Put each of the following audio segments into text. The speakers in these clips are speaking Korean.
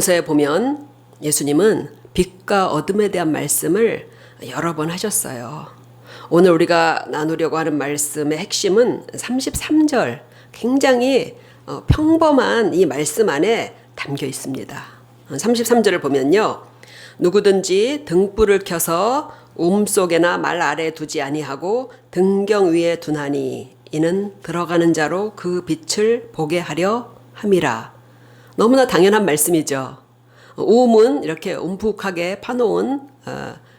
서에 보면 예수님은 빛과 어둠에 대한 말씀을 여러 번 하셨어요. 오늘 우리가 나누려고 하는 말씀의 핵심은 33절, 굉장히 평범한 이 말씀 안에 담겨 있습니다. 33절을 보면요, 누구든지 등불을 켜서 움속에나 말 아래에 두지 아니하고 등경 위에 두나니 이는 들어가는 자로 그 빛을 보게 하려 함이라. 너무나 당연한 말씀이죠. 우음은 이렇게 움푹하게 파놓은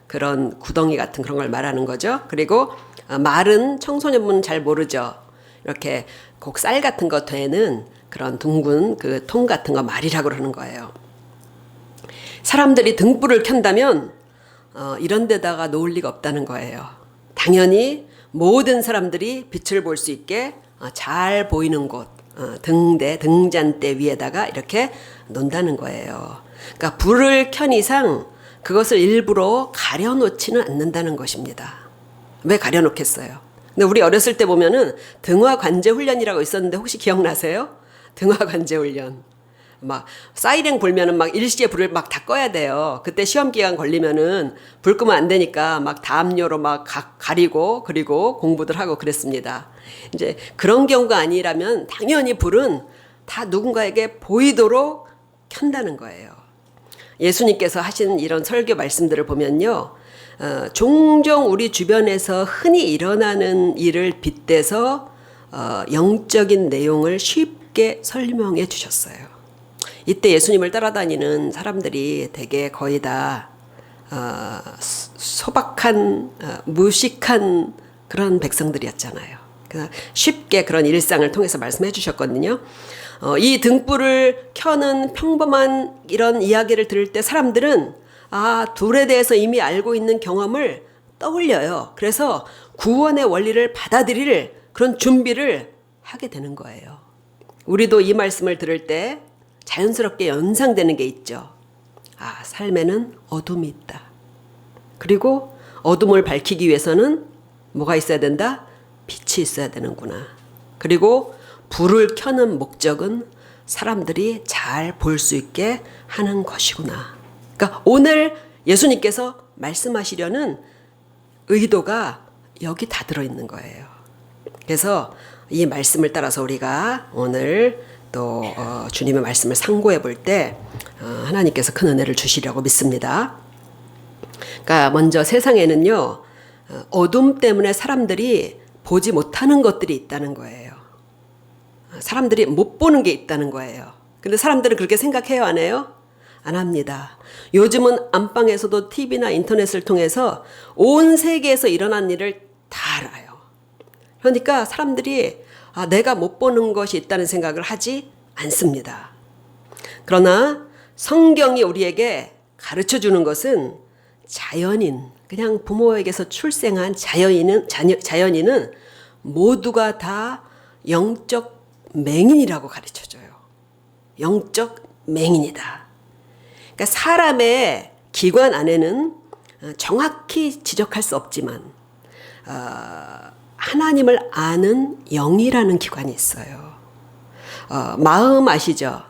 그런 구덩이 같은 그런 걸 말하는 거죠. 그리고 말은 청소년분은 잘 모르죠. 이렇게 곡쌀 같은 거 되는 그런 둥근 그 통 같은 거 말이라고 그러는 거예요. 사람들이 등불을 켠다면 이런 데다가 놓을 리가 없다는 거예요. 당연히 모든 사람들이 빛을 볼 수 있게 잘 보이는 곳, 등잔대 위에다가 이렇게 놓는다는 거예요. 그러니까 불을 켠 이상 그것을 일부러 가려놓지는 않는다는 것입니다. 왜 가려놓겠어요? 근데 우리 어렸을 때 보면은 등화관제훈련이라고 있었는데 혹시 기억나세요? 등화관제훈련. 막 사이렌 불면은 막 일시에 불을 막 다 꺼야 돼요. 그때 시험 기간 걸리면은 불 끄면 안 되니까 막 담요로 막 가리고 그리고 공부들 하고 그랬습니다. 이제 그런 경우가 아니라면 당연히 불은 다 누군가에게 보이도록 켠다는 거예요. 예수님께서 하신 이런 설교 말씀들을 보면요, 종종 우리 주변에서 흔히 일어나는 일을 빗대서 영적인 내용을 쉽게 설명해 주셨어요. 이때 예수님을 따라다니는 사람들이 되게 거의 다 소박한 무식한 그런 백성들이었잖아요. 쉽게 그런 일상을 통해서 말씀해 주셨거든요. 이 등불을 켜는 평범한 이런 이야기를 들을 때 사람들은 불에 대해서 이미 알고 있는 경험을 떠올려요. 그래서 구원의 원리를 받아들일 그런 준비를 하게 되는 거예요. 우리도 이 말씀을 들을 때 자연스럽게 연상되는 게 있죠. 삶에는 어둠이 있다. 그리고 어둠을 밝히기 위해서는 뭐가 있어야 된다? 빛이 있어야 되는구나. 그리고 불을 켜는 목적은 사람들이 잘 볼 수 있게 하는 것이구나. 그러니까 오늘 예수님께서 말씀하시려는 의도가 여기 다 들어있는 거예요. 그래서 이 말씀을 따라서 우리가 오늘 또 주님의 말씀을 상고해 볼 때 하나님께서 큰 은혜를 주시려고 믿습니다. 그러니까 먼저 세상에는요, 어둠 때문에 사람들이 보지 못하는 것들이 있다는 거예요. 사람들이 못 보는 게 있다는 거예요. 근데 사람들은 그렇게 생각해요, 안 해요? 안 합니다. 요즘은 안방에서도 TV나 인터넷을 통해서 온 세계에서 일어난 일을 다 알아요. 그러니까 사람들이 내가 못 보는 것이 있다는 생각을 하지 않습니다. 그러나 성경이 우리에게 가르쳐 주는 것은 자연인, 그냥 부모에게서 출생한 자연인은 모두가 다 영적 맹인이라고 가르쳐 줘요. 영적 맹인이다. 그러니까 사람의 기관 안에는 정확히 지적할 수 없지만 하나님을 아는 영이라는 기관이 있어요. 마음 아시죠?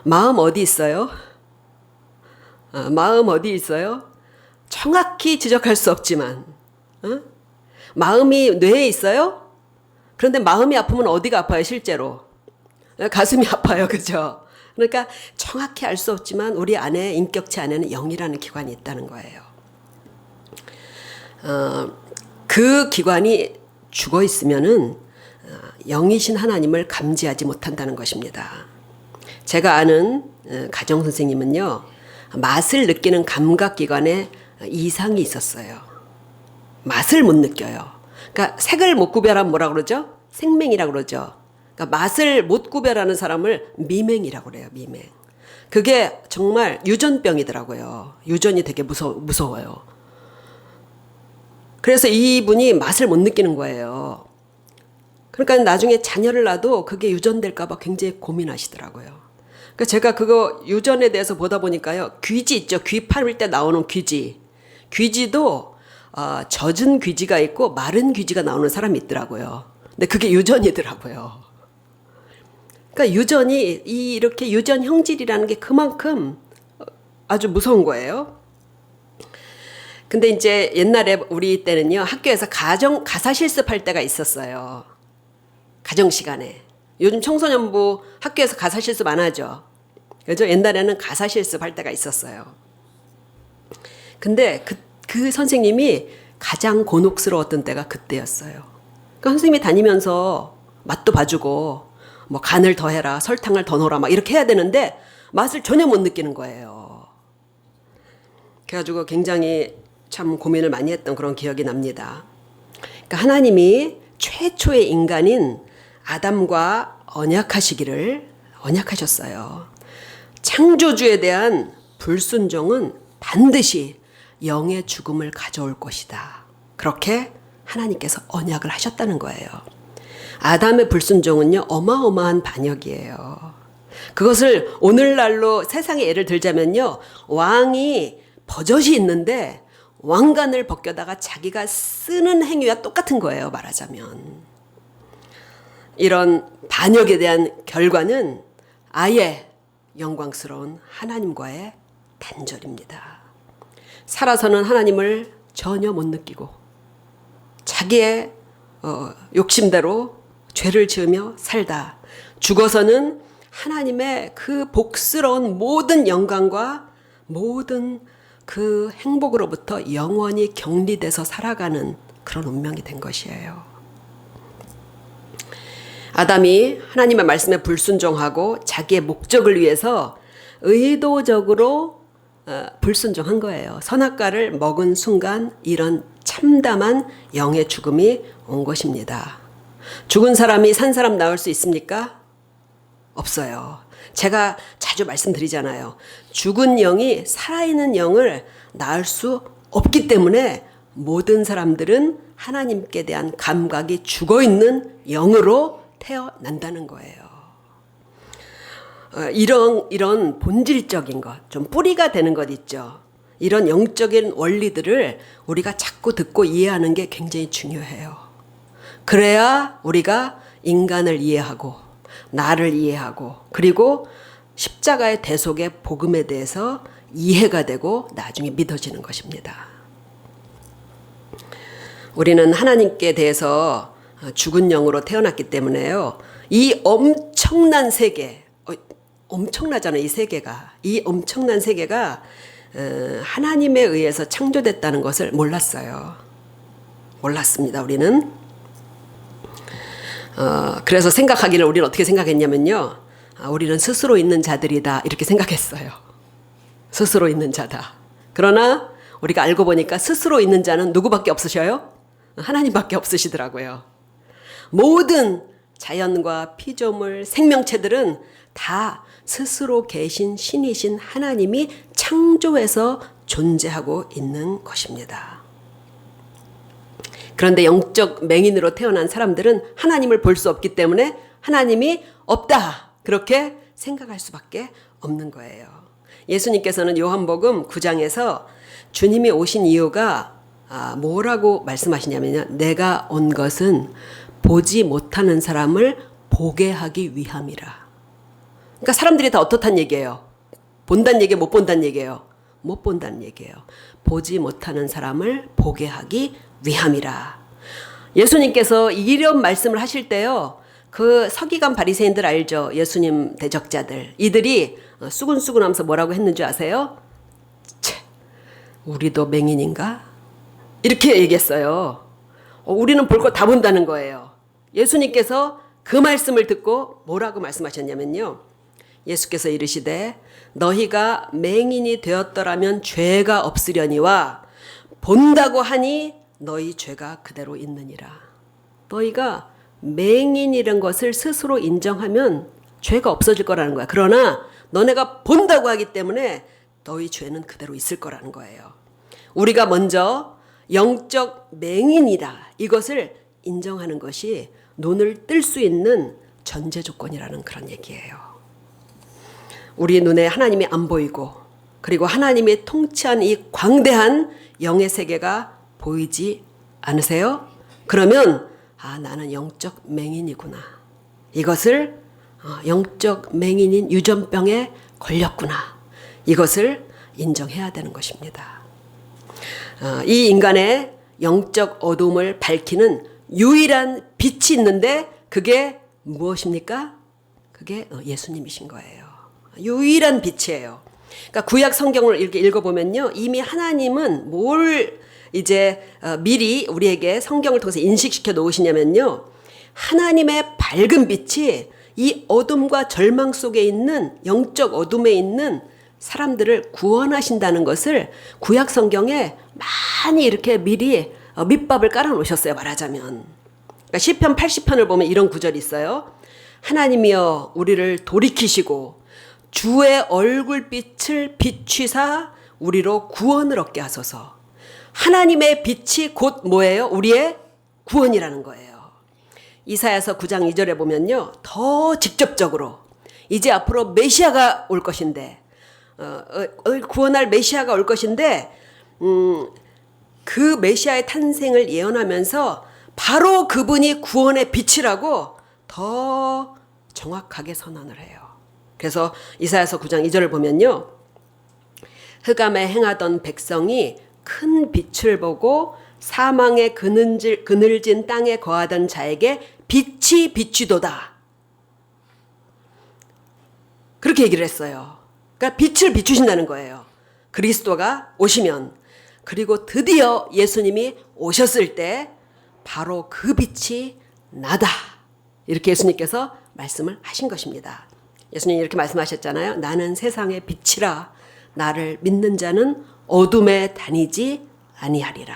마음 어디 있어요? 마음 어디 있어요? 정확히 지적할 수 없지만 마음이 뇌에 있어요? 그런데 마음이 아프면 어디가 아파요, 실제로? 가슴이 아파요, 그죠? 그러니까 정확히 알 수 없지만 우리 안에, 인격체 안에는 영이라는 기관이 있다는 거예요. 그 기관이 죽어 있으면은 영이신 하나님을 감지하지 못한다는 것입니다. 제가 아는 가정 선생님은요, 맛을 느끼는 감각 기관에 이상이 있었어요. 맛을 못 느껴요. 그러니까 색을 못 구별하면 뭐라 그러죠? 생맹이라고 그러죠. 그러니까 맛을 못 구별하는 사람을 미맹이라고 그래요. 미맹. 그게 정말 유전병이더라고요. 유전이 되게 무서워요. 그래서 이분이 맛을 못 느끼는 거예요. 그러니까 나중에 자녀를 낳아도 그게 유전될까 봐 굉장히 고민하시더라고요. 그러니까 제가 그거 유전에 대해서 보다 보니까요, 귀지 있죠. 귀 팔을 때 나오는 귀지. 귀지도 젖은 귀지가 있고 마른 귀지가 나오는 사람이 있더라고요. 근데 그게 유전이더라고요. 그러니까 유전이 이렇게 유전 형질이라는 게 그만큼 아주 무서운 거예요. 근데 이제 옛날에 우리 때는요, 학교에서 가사 실습할 때가 있었어요. 가정 시간에. 요즘 청소년부 학교에서 가사 실습 안 하죠. 그죠? 옛날에는 가사 실습할 때가 있었어요. 근데 그 선생님이 가장 곤혹스러웠던 때가 그때였어요. 그러니까 선생님이 다니면서 맛도 봐주고 뭐 간을 더 해라, 설탕을 더 넣어라 막 이렇게 해야 되는데 맛을 전혀 못 느끼는 거예요. 그래가지고 굉장히 참 고민을 많이 했던 그런 기억이 납니다. 그러니까 하나님이 최초의 인간인 아담과 언약하셨어요. 창조주에 대한 불순종은 반드시 영의 죽음을 가져올 것이다. 그렇게 하나님께서 언약을 하셨다는 거예요. 아담의 불순종은요, 어마어마한 반역이에요. 그것을 오늘날로 세상에 예를 들자면요, 왕이 버젓이 있는데 왕관을 벗겨다가 자기가 쓰는 행위와 똑같은 거예요, 말하자면. 이런 반역에 대한 결과는 아예 영광스러운 하나님과의 단절입니다. 살아서는 하나님을 전혀 못 느끼고 자기의 욕심대로 죄를 지으며 살다 죽어서는 하나님의 그 복스러운 모든 영광과 모든 그 행복으로부터 영원히 격리돼서 살아가는 그런 운명이 된 것이에요. 아담이 하나님의 말씀에 불순종하고 자기의 목적을 위해서 의도적으로 불순종한 거예요. 선악과를 먹은 순간 이런 참담한 영의 죽음이 온 것입니다. 죽은 사람이 산 사람 나올 수 있습니까? 없어요. 제가 자주 말씀드리잖아요. 죽은 영이 살아있는 영을 낳을 수 없기 때문에 모든 사람들은 하나님께 대한 감각이 죽어있는 영으로 태어난다는 거예요. 이런 본질적인 것, 좀 뿌리가 되는 것 있죠. 이런 영적인 원리들을 우리가 자꾸 듣고 이해하는 게 굉장히 중요해요. 그래야 우리가 인간을 이해하고 나를 이해하고 그리고 십자가의 대속의 복음에 대해서 이해가 되고 나중에 믿어지는 것입니다. 우리는 하나님께 대해서 죽은 영으로 태어났기 때문에요. 이 엄청난 세계, 엄청나잖아요. 이 세계가. 이 엄청난 세계가 하나님에 의해서 창조됐다는 것을 몰랐어요. 몰랐습니다. 우리는. 그래서 생각하기를 우리는 어떻게 생각했냐면요. 우리는 스스로 있는 자들이다 이렇게 생각했어요. 스스로 있는 자다. 그러나 우리가 알고 보니까 스스로 있는 자는 누구밖에 없으셔요? 하나님밖에 없으시더라고요. 모든 자연과 피조물, 생명체들은 다 스스로 계신 신이신 하나님이 창조해서 존재하고 있는 것입니다. 그런데 영적 맹인으로 태어난 사람들은 하나님을 볼 수 없기 때문에 하나님이 없다. 그렇게 생각할 수밖에 없는 거예요. 예수님께서는 요한복음 9장에서 주님이 오신 이유가 뭐라고 말씀하시냐면요. 내가 온 것은 보지 못하는 사람을 보게 하기 위함이라. 그러니까 사람들이 다 어떻단 얘기예요? 본다는 얘기예요? 못 본다는 얘기예요? 못 본다는 얘기예요. 보지 못하는 사람을 보게 하기 위함이라. 예수님께서 이런 말씀을 하실 때요. 그 서기관 바리새인들 알죠? 예수님 대적자들. 이들이 수근수근하면서 뭐라고 했는지 아세요? 우리도 맹인인가? 이렇게 얘기했어요. 우리는 볼 거 다 본다는 거예요. 예수님께서 그 말씀을 듣고 뭐라고 말씀하셨냐면요. 예수께서 이르시되 너희가 맹인이 되었더라면 죄가 없으려니와 본다고 하니 너희 죄가 그대로 있느니라. 너희가 맹인이란 것을 스스로 인정하면 죄가 없어질 거라는 거야. 그러나 너네가 본다고 하기 때문에 너희 죄는 그대로 있을 거라는 거예요. 우리가 먼저 영적 맹인이다. 이것을 인정하는 것이 눈을 뜰 수 있는 전제 조건이라는 그런 얘기예요. 우리 눈에 하나님이 안 보이고 그리고 하나님이 통치한 이 광대한 영의 세계가 보이지 않으세요? 그러면 나는 영적 맹인이구나. 이것을 영적 맹인인 유전병에 걸렸구나. 이것을 인정해야 되는 것입니다. 이 인간의 영적 어둠을 밝히는 유일한 빛이 있는데 그게 무엇입니까? 그게 예수님이신 거예요. 유일한 빛이에요. 그러니까 구약 성경을 이렇게 읽어보면요. 이미 하나님은 뭘 이제 미리 우리에게 성경을 통해서 인식시켜 놓으시냐면요. 하나님의 밝은 빛이 이 어둠과 절망 속에 있는 영적 어둠에 있는 사람들을 구원하신다는 것을 구약 성경에 많이 이렇게 미리 밑밥을 깔아 놓으셨어요. 말하자면. 그러니까 시편 80편을 보면 이런 구절이 있어요. 하나님이여 우리를 돌이키시고 주의 얼굴빛을 비추사 우리로 구원을 얻게 하소서. 하나님의 빛이 곧 뭐예요? 우리의 구원이라는 거예요. 이사야서 9장 2절에 보면요. 더 직접적으로 이제 앞으로 메시아가 올 것인데 구원할 메시아가 올 것인데 그 메시아의 탄생을 예언하면서 바로 그분이 구원의 빛이라고 더 정확하게 선언을 해요. 그래서 이사야서 9장 2절을 보면요. 흑암에 행하던 백성이 큰 빛을 보고 사망의 그늘진 땅에 거하던 자에게 빛이 비추도다. 그렇게 얘기를 했어요. 그러니까 빛을 비추신다는 거예요. 그리스도가 오시면. 그리고 드디어 예수님이 오셨을 때 바로 그 빛이 나다. 이렇게 예수님께서 말씀을 하신 것입니다. 예수님이 이렇게 말씀하셨잖아요. 나는 세상의 빛이라. 나를 믿는 자는 어둠에 다니지 아니하리라.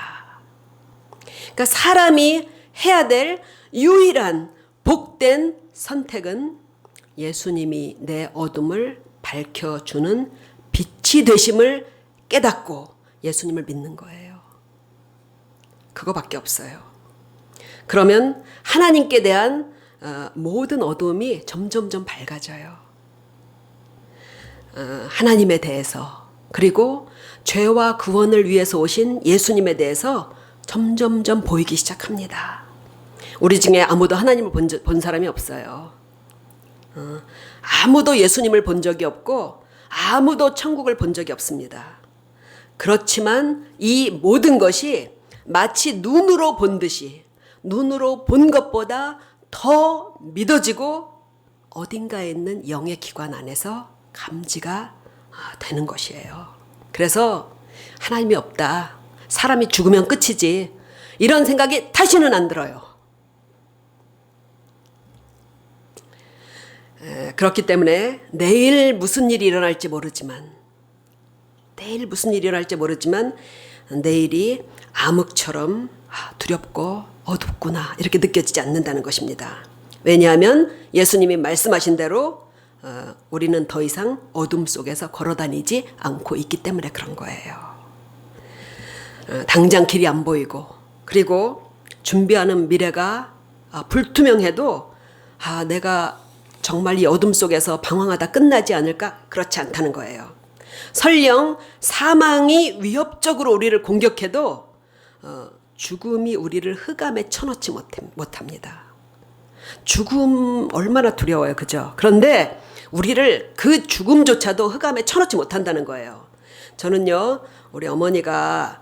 그러니까 사람이 해야 될 유일한 복된 선택은 예수님이 내 어둠을 밝혀주는 빛이 되심을 깨닫고 예수님을 믿는 거예요. 그거밖에 없어요. 그러면 하나님께 대한 모든 어둠이 점점점 밝아져요. 하나님에 대해서 그리고 죄와 구원을 위해서 오신 예수님에 대해서 점점점 보이기 시작합니다. 우리 중에 아무도 하나님을 본 사람이 없어요. 아무도 예수님을 본 적이 없고 아무도 천국을 본 적이 없습니다. 그렇지만 이 모든 것이 마치 눈으로 본 듯이 눈으로 본 것보다 더 믿어지고 어딘가에 있는 영의 기관 안에서 감지가 되는 것이에요. 그래서 하나님이 없다. 사람이 죽으면 끝이지. 이런 생각이 다시는 안 들어요. 그렇기 때문에 내일 무슨 일이 일어날지 모르지만 내일이 암흑처럼 두렵고 어둡구나 이렇게 느껴지지 않는다는 것입니다. 왜냐하면 예수님이 말씀하신 대로 우리는 더 이상 어둠 속에서 걸어다니지 않고 있기 때문에 그런 거예요. 당장 길이 안 보이고 그리고 준비하는 미래가 불투명해도 내가 정말 이 어둠 속에서 방황하다 끝나지 않을까? 그렇지 않다는 거예요. 설령 사망이 위협적으로 우리를 공격해도 죽음이 우리를 흑암에 쳐넣지 못합니다. 죽음 얼마나 두려워요. 그죠? 그런데 우리를 그 죽음조차도 흑암에 쳐넣지 못한다는 거예요. 저는요. 우리 어머니가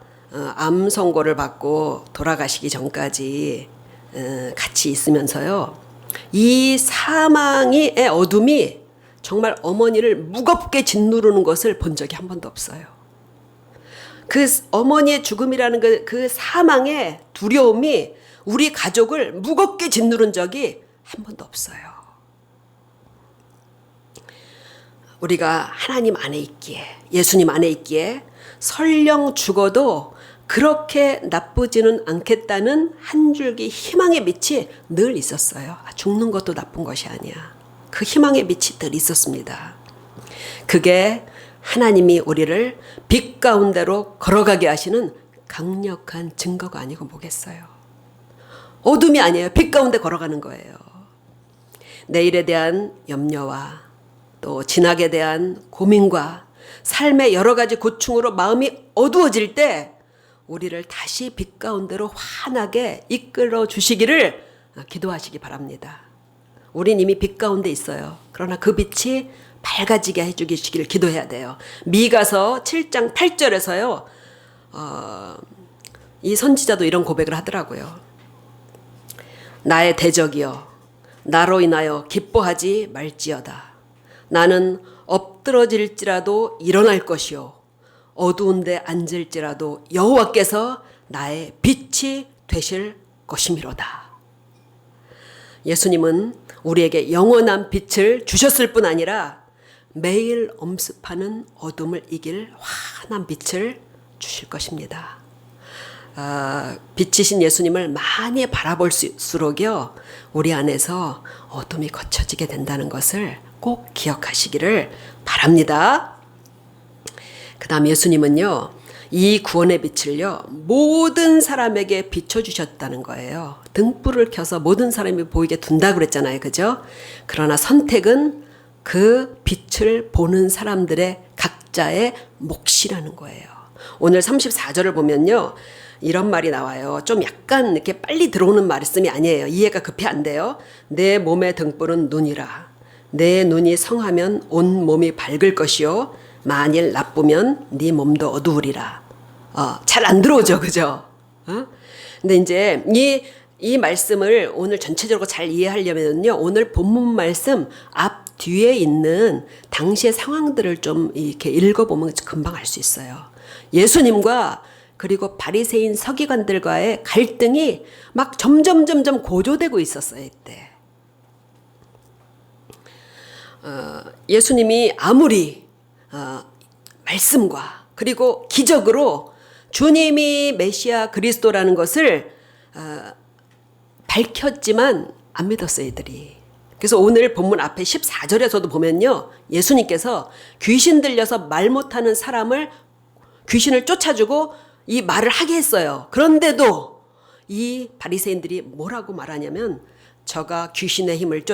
암 선고를 받고 돌아가시기 전까지 같이 있으면서요. 이 사망의 어둠이 정말 어머니를 무겁게 짓누르는 것을 본 적이 한 번도 없어요. 그 어머니의 죽음이라는 그 사망의 두려움이 우리 가족을 무겁게 짓누른 적이 한 번도 없어요. 우리가 하나님 안에 있기에, 예수님 안에 있기에 설령 죽어도 그렇게 나쁘지는 않겠다는 한 줄기 희망의 빛이 늘 있었어요. 죽는 것도 나쁜 것이 아니야. 그 희망의 빛이 늘 있었습니다. 그게 하나님이 우리를 빛 가운데로 걸어가게 하시는 강력한 증거가 아니고 뭐겠어요. 어둠이 아니에요. 빛 가운데 걸어가는 거예요. 내일에 대한 염려와 또 진학에 대한 고민과 삶의 여러 가지 고충으로 마음이 어두워질 때 우리를 다시 빛 가운데로 환하게 이끌어 주시기를 기도하시기 바랍니다. 우린 이미 빛 가운데 있어요. 그러나 그 빛이 밝아지게 해주시길 기도해야 돼요. 미가서 7장 8절에서요. 이 선지자도 이런 고백을 하더라고요. 나의 대적이여 나로 인하여 기뻐하지 말지어다. 나는 엎드러질지라도 일어날 것이요 어두운 데 앉을지라도 여호와께서 나의 빛이 되실 것이미로다. 예수님은 우리에게 영원한 빛을 주셨을 뿐 아니라 매일 엄습하는 어둠을 이길 환한 빛을 주실 것입니다. 빛이신 예수님을 많이 바라볼수록요 우리 안에서 어둠이 거쳐지게 된다는 것을 꼭 기억하시기를 바랍니다. 그 다음 예수님은요 이 구원의 빛을요 모든 사람에게 비춰주셨다는 거예요. 등불을 켜서 모든 사람이 보이게 둔다고 그랬잖아요. 그죠? 그러나 선택은 그 빛을 보는 사람들의 각자의 몫이라는 거예요. 오늘 34절을 보면요 이런 말이 나와요. 좀 약간 이렇게 빨리 들어오는 말씀이 아니에요. 이해가 급히 안 돼요. 내 몸의 등불은 눈이라. 내 눈이 성하면 온 몸이 밝을 것이요 만일 나쁘면 네 몸도 어두우리라. 잘 안 들어오죠. 그죠? 근데 이제 이 말씀을 오늘 전체적으로 잘 이해하려면요. 오늘 본문 말씀 앞 뒤에 있는 당시의 상황들을 좀 이렇게 읽어보면 금방 알 수 있어요. 예수님과 그리고 바리새인 서기관들과의 갈등이 막 점점 고조되고 있었어요. 이때. 예수님이 아무리 말씀과 그리고 기적으로 주님이 메시아 그리스도라는 것을 밝혔지만 안 믿었어요. 이들이. 그래서 오늘 본문 앞에 14절에서도 보면요. 예수님께서 귀신 들려서 말 못하는 사람을 귀신을 쫓아주고 이 말을 하게 했어요. 그런데도 이 바리새인들이 뭐라고 말하냐면 저가 귀신의 힘을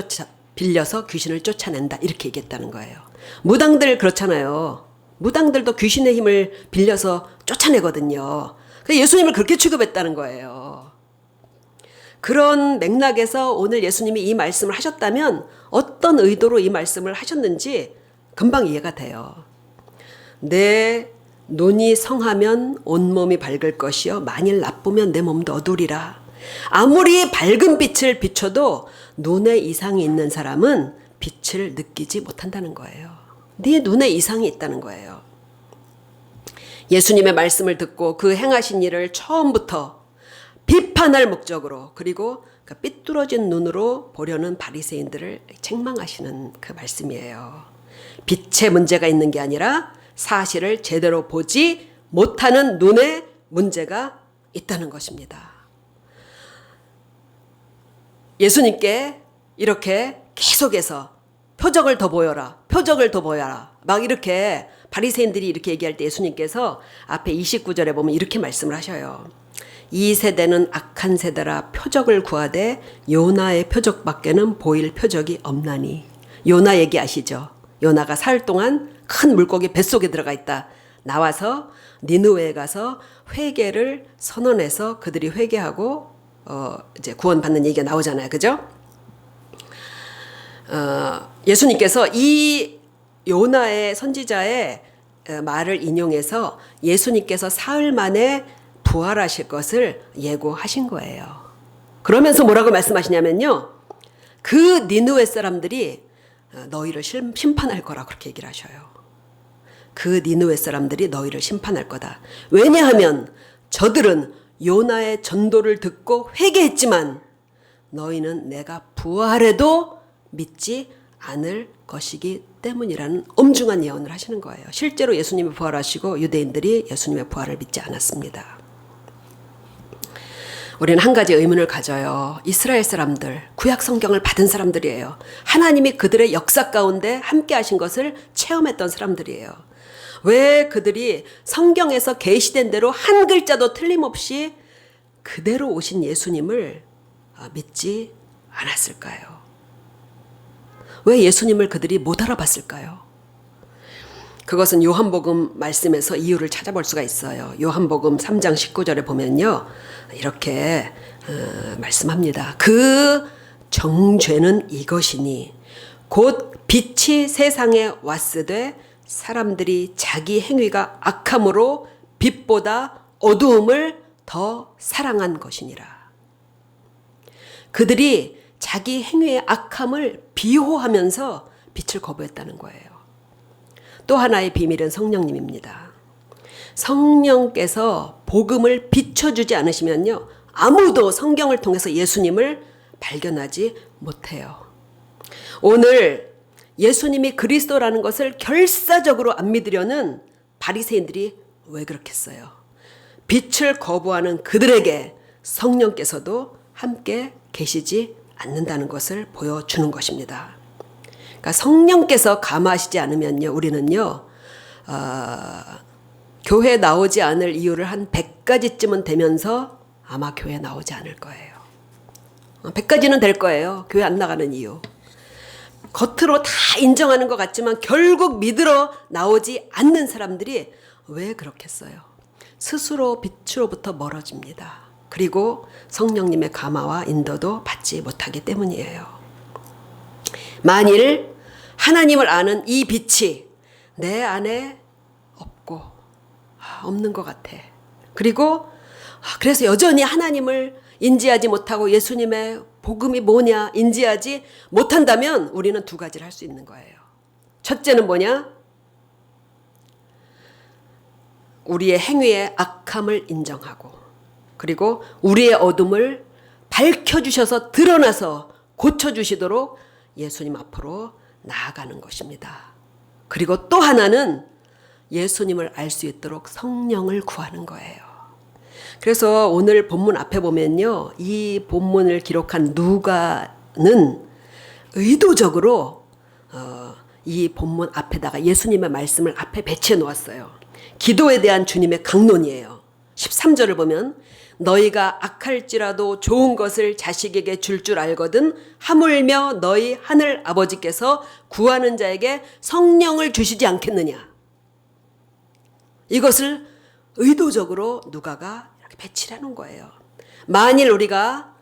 빌려서 귀신을 쫓아낸다 이렇게 얘기했다는 거예요. 무당들 그렇잖아요. 무당들도 귀신의 힘을 빌려서 쫓아내거든요. 그래서 예수님을 그렇게 취급했다는 거예요. 그런 맥락에서 오늘 예수님이 이 말씀을 하셨다면 어떤 의도로 이 말씀을 하셨는지 금방 이해가 돼요. 내 눈이 성하면 온몸이 밝을 것이요 만일 나쁘면 내 몸도 어두리라. 아무리 밝은 빛을 비춰도 눈에 이상이 있는 사람은 빛을 느끼지 못한다는 거예요. 네 눈에 이상이 있다는 거예요. 예수님의 말씀을 듣고 그 행하신 일을 처음부터 비판할 목적으로 그리고 그 삐뚤어진 눈으로 보려는 바리새인들을 책망하시는 그 말씀이에요. 빛에 문제가 있는 게 아니라 사실을 제대로 보지 못하는 눈에 문제가 있다는 것입니다. 예수님께 이렇게 계속해서 표적을 더 보여라. 표적을 더 보여라. 막 이렇게 바리새인들이 이렇게 얘기할 때 예수님께서 앞에 29절에 보면 이렇게 말씀을 하셔요. 이 세대는 악한 세대라 표적을 구하되 요나의 표적밖에는 보일 표적이 없나니. 요나 얘기 아시죠? 요나가 사흘 동안 큰 물고기 뱃속에 들어가 있다. 나와서 니느웨에 가서 회개를 선언해서 그들이 회개하고 이제 구원받는 얘기가 나오잖아요. 그죠? 예수님께서 이 요나의 선지자의 말을 인용해서 예수님께서 사흘 만에 부활하실 것을 예고하신 거예요. 그러면서 뭐라고 말씀하시냐면요. 그 니느웨 사람들이 너희를 심판할 거라 그렇게 얘기를 하셔요. 그 니느웨 사람들이 너희를 심판할 거다. 왜냐하면 저들은 요나의 전도를 듣고 회개했지만 너희는 내가 부활해도 믿지 않을 것이기 때문이라는 엄중한 예언을 하시는 거예요. 실제로 예수님이 부활하시고 유대인들이 예수님의 부활을 믿지 않았습니다. 우리는 한 가지 의문을 가져요. 이스라엘 사람들, 구약 성경을 받은 사람들이에요. 하나님이 그들의 역사 가운데 함께 하신 것을 체험했던 사람들이에요. 왜 그들이 성경에서 계시된 대로 한 글자도 틀림없이 그대로 오신 예수님을 믿지 않았을까요? 왜 예수님을 그들이 못 알아봤을까요? 그것은 요한복음 말씀에서 이유를 찾아볼 수가 있어요. 요한복음 3장 19절에 보면요. 이렇게 말씀합니다. 그 정죄는 이것이니 곧 빛이 세상에 왔으되 사람들이 자기 행위가 악함으로 빛보다 어두움을 더 사랑한 것이니라. 그들이 자기 행위의 악함을 비호하면서 빛을 거부했다는 거예요. 또 하나의 비밀은 성령님입니다. 성령께서 복음을 비춰주지 않으시면요, 아무도 성경을 통해서 예수님을 발견하지 못해요. 오늘 예수님이 그리스도라는 것을 결사적으로 안 믿으려는 바리새인들이 왜 그렇겠어요? 빛을 거부하는 그들에게 성령께서도 함께 계시지 않는다는 것을 보여주는 것입니다. 그러니까 성령께서 감화하시지 않으면요, 우리는요, 교회 나오지 않을 이유를 한 100가지쯤은 되면서 아마 교회 나오지 않을 거예요. 100가지는 될 거예요. 교회 안 나가는 이유. 겉으로 다 인정하는 것 같지만 결국 믿으러 나오지 않는 사람들이 왜 그렇겠어요? 스스로 빛으로부터 멀어집니다. 그리고 성령님의 감화와 인도도 받지 못하기 때문이에요. 만일 하나님을 아는 이 빛이 내 안에 없는 것 같아. 그리고 그래서 여전히 하나님을 인지하지 못하고 예수님의 복음이 뭐냐 인지하지 못한다면 우리는 두 가지를 할 수 있는 거예요. 첫째는 뭐냐? 우리의 행위의 악함을 인정하고, 그리고 우리의 어둠을 밝혀주셔서 드러나서 고쳐주시도록 예수님 앞으로 나아가는 것입니다. 그리고 또 하나는 예수님을 알 수 있도록 성령을 구하는 거예요. 그래서 오늘 본문 앞에 보면요, 이 본문을 기록한 누가는 의도적으로 이 본문 앞에다가 예수님의 말씀을 앞에 배치해 놓았어요. 기도에 대한 주님의 강론이에요. 13절을 보면 너희가 악할지라도 좋은 것을 자식에게 줄 줄 알거든 하물며 너희 하늘 아버지께서 구하는 자에게 성령을 주시지 않겠느냐. 이것을 의도적으로 누가가 이렇게 배치를 해놓은 거예요. 만일 우리가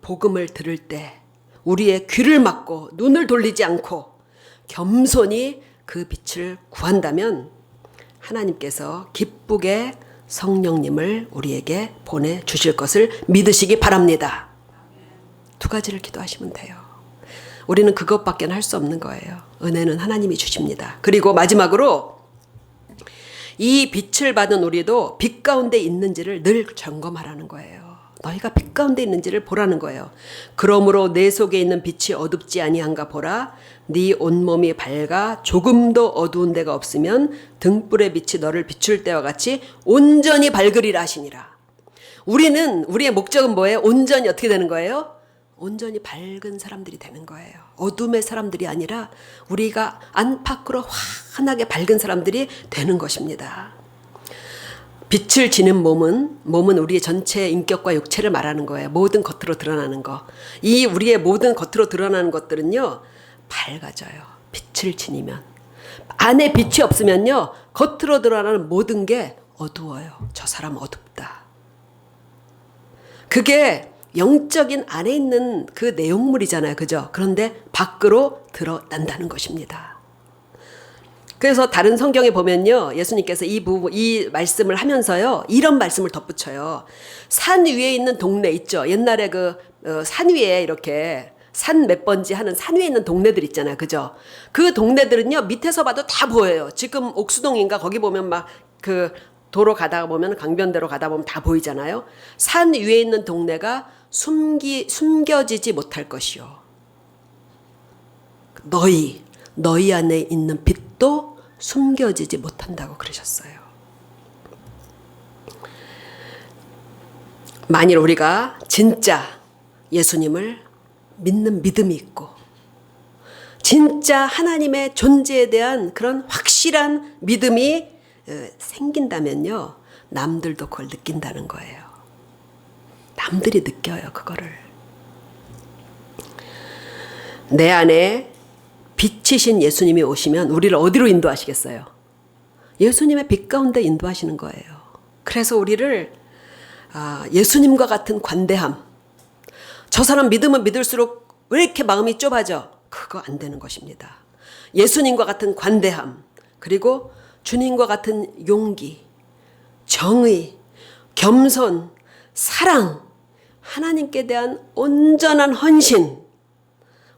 복음을 들을 때 우리의 귀를 막고 눈을 돌리지 않고 겸손히 그 빛을 구한다면 하나님께서 기쁘게 성령님을 우리에게 보내주실 것을 믿으시기 바랍니다. 두 가지를 기도하시면 돼요. 우리는 그것밖에 할 수 없는 거예요. 은혜는 하나님이 주십니다. 그리고 마지막으로 이 빛을 받은 우리도 빛 가운데 있는지를 늘 점검하라는 거예요. 너희가 빛 가운데 있는지를 보라는 거예요. 그러므로 내 속에 있는 빛이 어둡지 아니한가 보라. 네 온몸이 밝아 조금도 어두운 데가 없으면 등불의 빛이 너를 비출 때와 같이 온전히 밝으리라 하시니라. 우리의 목적은 뭐예요? 온전히 어떻게 되는 거예요? 온전히 밝은 사람들이 되는 거예요. 어둠의 사람들이 아니라 우리가 안팎으로 환하게 밝은 사람들이 되는 것입니다. 빛을 지닌 몸은 우리의 전체 인격과 육체를 말하는 거예요. 모든 겉으로 드러나는 거. 이 우리의 모든 겉으로 드러나는 것들은요, 밝아져요. 빛을 지니면. 안에 빛이 없으면요, 겉으로 드러나는 모든 게 어두워요. 저 사람 어둡다. 그게 영적인 안에 있는 그 내용물이잖아요. 그죠? 그런데 밖으로 드러난다는 것입니다. 그래서 다른 성경에 보면요, 예수님께서 이 말씀을 하면서요, 이런 말씀을 덧붙여요. 산 위에 있는 동네 있죠? 옛날에 산 위에 이렇게 산 몇 번지 하는 산 위에 있는 동네들 있잖아요. 그죠? 그 동네들은요, 밑에서 봐도 다 보여요. 지금 옥수동인가 거기 보면 막 도로 가다가 보면 강변대로 가다 보면 다 보이잖아요. 산 위에 있는 동네가 숨겨지지 못할 것이요. 너희 안에 있는 빛도 숨겨지지 못한다고 그러셨어요. 만일 우리가 진짜 예수님을 믿는 믿음이 있고 진짜 하나님의 존재에 대한 그런 확실한 믿음이 생긴다면요, 남들도 그걸 느낀다는 거예요. 남들이 느껴요, 그거를. 내 안에 빛이신 예수님이 오시면 우리를 어디로 인도하시겠어요? 예수님의 빛 가운데 인도하시는 거예요. 그래서 우리를 예수님과 같은 관대함, 저 사람 믿으면 믿을수록 왜 이렇게 마음이 좁아져? 그거 안 되는 것입니다. 예수님과 같은 관대함, 그리고 주님과 같은 용기, 정의, 겸손, 사랑, 하나님께 대한 온전한 헌신,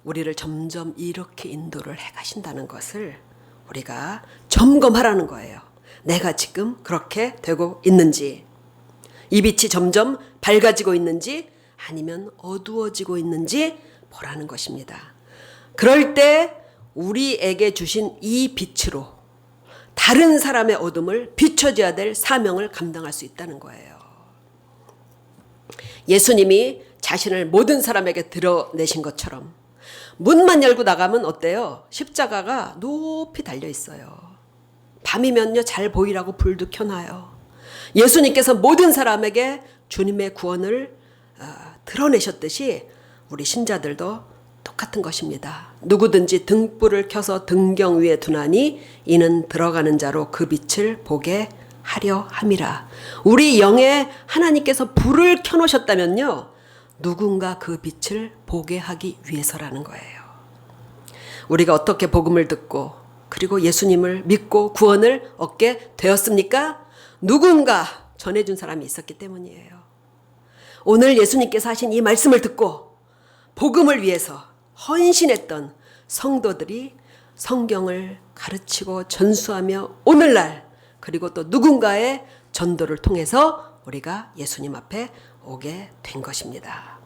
우리를 점점 이렇게 인도를 해가신다는 것을 우리가 점검하라는 거예요. 내가 지금 그렇게 되고 있는지, 이 빛이 점점 밝아지고 있는지 아니면 어두워지고 있는지 보라는 것입니다. 그럴 때 우리에게 주신 이 빛으로 다른 사람의 어둠을 비춰줘야 될 사명을 감당할 수 있다는 거예요. 예수님이 자신을 모든 사람에게 드러내신 것처럼 문만 열고 나가면 어때요? 십자가가 높이 달려 있어요. 밤이면요 잘 보이라고 불도 켜놔요. 예수님께서 모든 사람에게 주님의 구원을 드러내셨듯이 우리 신자들도 똑같은 것입니다. 누구든지 등불을 켜서 등경 위에 두나니 이는 들어가는 자로 그 빛을 보게 하려 함이라. 우리 영에 하나님께서 불을 켜놓으셨다면요 누군가 그 빛을 보게 하기 위해서라는 거예요. 우리가 어떻게 복음을 듣고 그리고 예수님을 믿고 구원을 얻게 되었습니까? 누군가 전해준 사람이 있었기 때문이에요. 오늘 예수님께서 하신 이 말씀을 듣고 복음을 위해서 헌신했던 성도들이 성경을 가르치고 전수하며 오늘날 그리고 또 누군가의 전도를 통해서 우리가 예수님 앞에 오게 된 것입니다.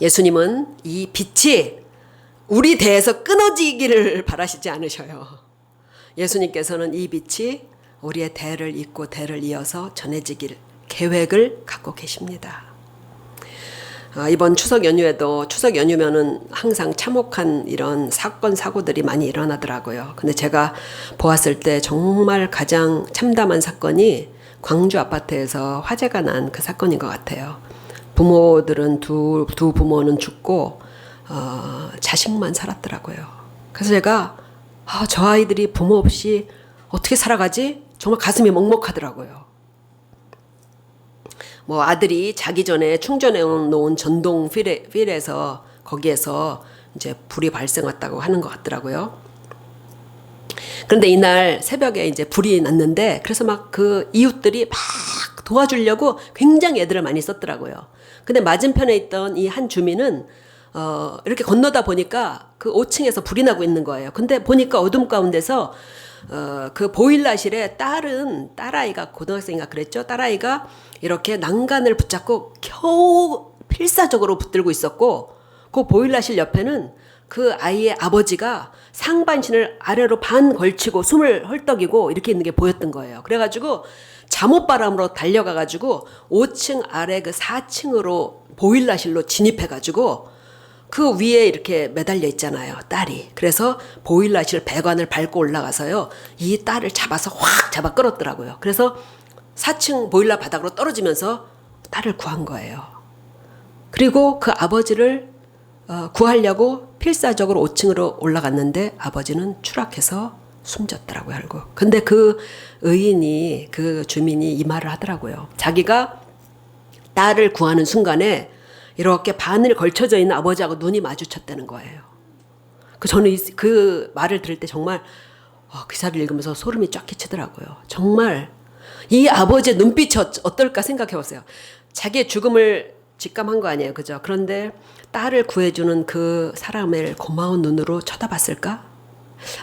예수님은 이 빛이 우리 대에서 끊어지기를 바라시지 않으셔요. 예수님께서는 이 빛이 우리의 대를 잇고 대를 이어서 전해지길 계획을 갖고 계십니다. 이번 추석 연휴에도 추석 연휴면은 항상 참혹한 이런 사건 사고들이 많이 일어나더라고요. 근데 제가 보았을 때 정말 가장 참담한 사건이 광주 아파트에서 화재가 난 그 사건인 것 같아요. 부모들은 두 부모는 죽고 자식만 살았더라고요. 그래서 제가 저 아이들이 부모 없이 어떻게 살아가지? 정말 가슴이 먹먹하더라고요. 뭐 아들이 자기 전에 충전해 놓은 전동 필에서 거기에서 이제 불이 발생했다고 하는 것 같더라고요. 그런데 이날 새벽에 이제 불이 났는데 그래서 막 그 이웃들이 막 도와주려고 굉장히 애들을 많이 썼더라고요. 근데 맞은편에 있던 이 한 주민은 이렇게 건너다 보니까 그 5층에서 불이 나고 있는 거예요. 근데 보니까 어둠 가운데서 그 보일러실에 딸아이가 고등학생인가 그랬죠. 딸아이가 이렇게 난간을 붙잡고 겨우 필사적으로 붙들고 있었고 그 보일러실 옆에는 그 아이의 아버지가 상반신을 아래로 반 걸치고 숨을 헐떡이고 이렇게 있는 게 보였던 거예요. 그래가지고 잠옷바람으로 달려가가지고 5층 아래 그 4층으로 보일러실로 진입해가지고 그 위에 이렇게 매달려 있잖아요, 딸이. 그래서 보일러실 배관을 밟고 올라가서요, 이 딸을 잡아서 확 잡아 끌었더라고요. 그래서 4층 보일러 바닥으로 떨어지면서 딸을 구한 거예요. 그리고 그 아버지를 구하려고 필사적으로 5층으로 올라갔는데 아버지는 추락해서 숨졌더라고요, 알고. 근데 그 의인이, 그 주민이 이 말을 하더라고요. 자기가 딸을 구하는 순간에 이렇게 바늘 걸쳐져 있는 아버지하고 눈이 마주쳤다는 거예요. 저는 그 말을 들을 때 정말 기사를 읽으면서 소름이 쫙 끼치더라고요. 정말 이 아버지의 눈빛이 어떨까 생각해 보세요. 자기의 죽음을 직감한 거 아니에요, 그죠? 그런데 딸을 구해주는 그 사람을 고마운 눈으로 쳐다봤을까?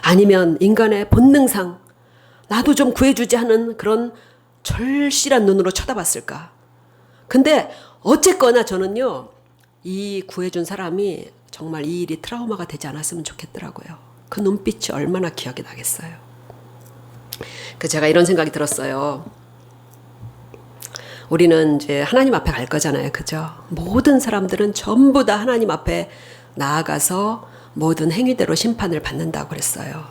아니면 인간의 본능상 나도 좀 구해주지 하는 그런 절실한 눈으로 쳐다봤을까? 근데 어쨌거나 저는요, 이 구해준 사람이 정말 이 일이 트라우마가 되지 않았으면 좋겠더라고요. 그 눈빛이 얼마나 기억이 나겠어요. 제가 이런 생각이 들었어요. 우리는 이제 하나님 앞에 갈 거잖아요, 그죠? 모든 사람들은 전부 다 하나님 앞에 나아가서 모든 행위대로 심판을 받는다고 그랬어요.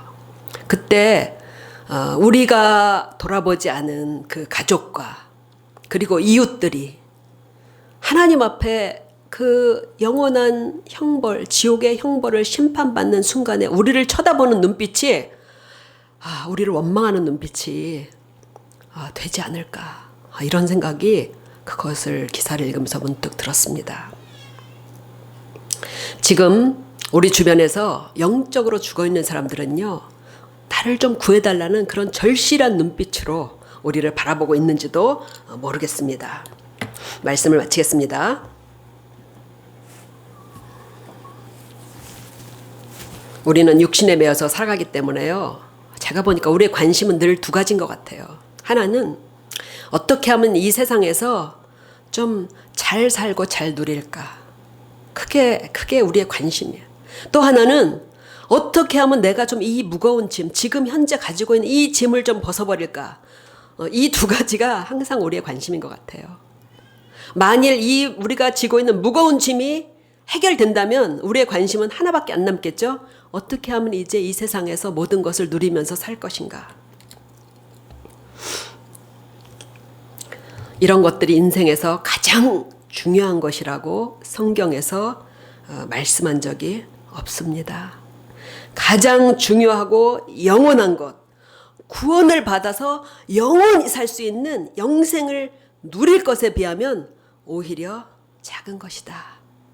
그때 우리가 돌아보지 않은 그 가족과 그리고 이웃들이 하나님 앞에 그 영원한 형벌, 지옥의 형벌을 심판받는 순간에 우리를 쳐다보는 눈빛이 우리를 원망하는 눈빛이 되지 않을까, 이런 생각이 그것을 기사를 읽으면서 문득 들었습니다. 지금 우리 주변에서 영적으로 죽어있는 사람들은요, 나를 좀 구해달라는 그런 절실한 눈빛으로 우리를 바라보고 있는지도 모르겠습니다. 말씀을 마치겠습니다. 우리는 육신에 매여서 살아가기 때문에요, 제가 보니까 우리의 관심은 늘 두 가지인 것 같아요. 하나는 어떻게 하면 이 세상에서 좀 잘 살고 잘 누릴까. 그게 우리의 관심이에요. 또 하나는 어떻게 하면 내가 좀 이 무거운 짐, 지금 현재 가지고 있는 이 짐을 좀 벗어버릴까. 이 두 가지가 항상 우리의 관심인 것 같아요. 만일 우리가 지고 있는 무거운 짐이 해결된다면 우리의 관심은 하나밖에 안 남겠죠? 어떻게 하면 이제 이 세상에서 모든 것을 누리면서 살 것인가. 이런 것들이 인생에서 가장 중요한 것이라고 성경에서 말씀한 적이 없습니다. 가장 중요하고 영원한 것, 구원을 받아서 영원히 살 수 있는 영생을 누릴 것에 비하면 오히려 작은 것이다.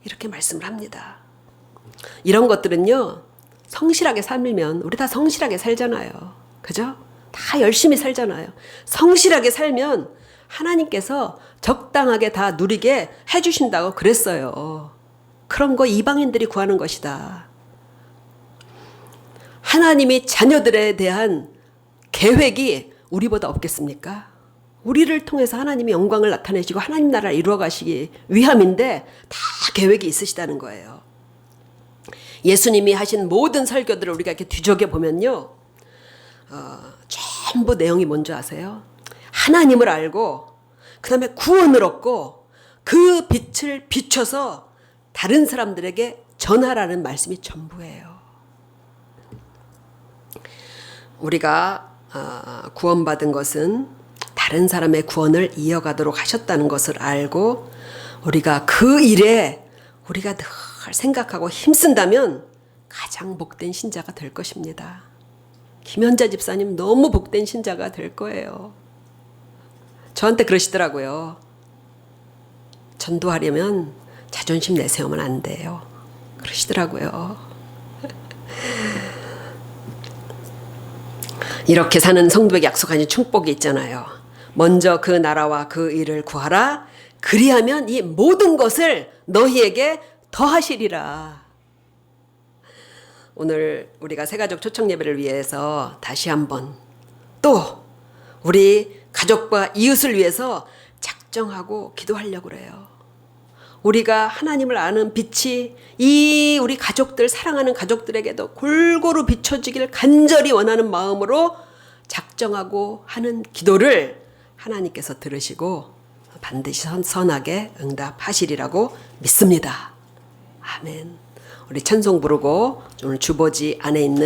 이렇게 말씀을 합니다. 이런 것들은요, 성실하게 살면, 우리 다 성실하게 살잖아요. 그죠? 다 열심히 살잖아요. 성실하게 살면 하나님께서 적당하게 다 누리게 해주신다고 그랬어요. 그런 거 이방인들이 구하는 것이다. 하나님이 자녀들에 대한 계획이 우리보다 없겠습니까? 우리를 통해서 하나님의 영광을 나타내시고 하나님 나라를 이루어 가시기 위함인데 다 계획이 있으시다는 거예요. 예수님이 하신 모든 설교들을 우리가 이렇게 뒤적여 보면요, 전부 내용이 뭔지 아세요? 하나님을 알고 그 다음에 구원을 얻고 그 빛을 비춰서 다른 사람들에게 전하라는 말씀이 전부예요. 우리가 구원받은 것은 다른 사람의 구원을 이어가도록 하셨다는 것을 알고 우리가 그 일에 우리가 늘 생각하고 힘쓴다면 가장 복된 신자가 될 것입니다. 김현자 집사님 너무 복된 신자가 될 거예요. 저한테 그러시더라고요. 전도하려면 자존심 내세우면 안 돼요. 그러시더라고요. 이렇게 사는 성도에게 약속하신 축복이 있잖아요. 먼저 그 나라와 그 일을 구하라. 그리하면 이 모든 것을 너희에게 더하시리라. 오늘 우리가 새가족 초청 예배를 위해서 다시 한번 또 우리 가족과 이웃을 위해서 작정하고 기도하려고 그래요. 우리가 하나님을 아는 빛이 이 우리 가족들, 사랑하는 가족들에게도 골고루 비춰지기를 간절히 원하는 마음으로 작정하고 하는 기도를 하나님께서 들으시고 반드시 선하게 응답하시리라고 믿습니다. 아멘. 우리 찬송 부르고 오늘 주보지 안에 있는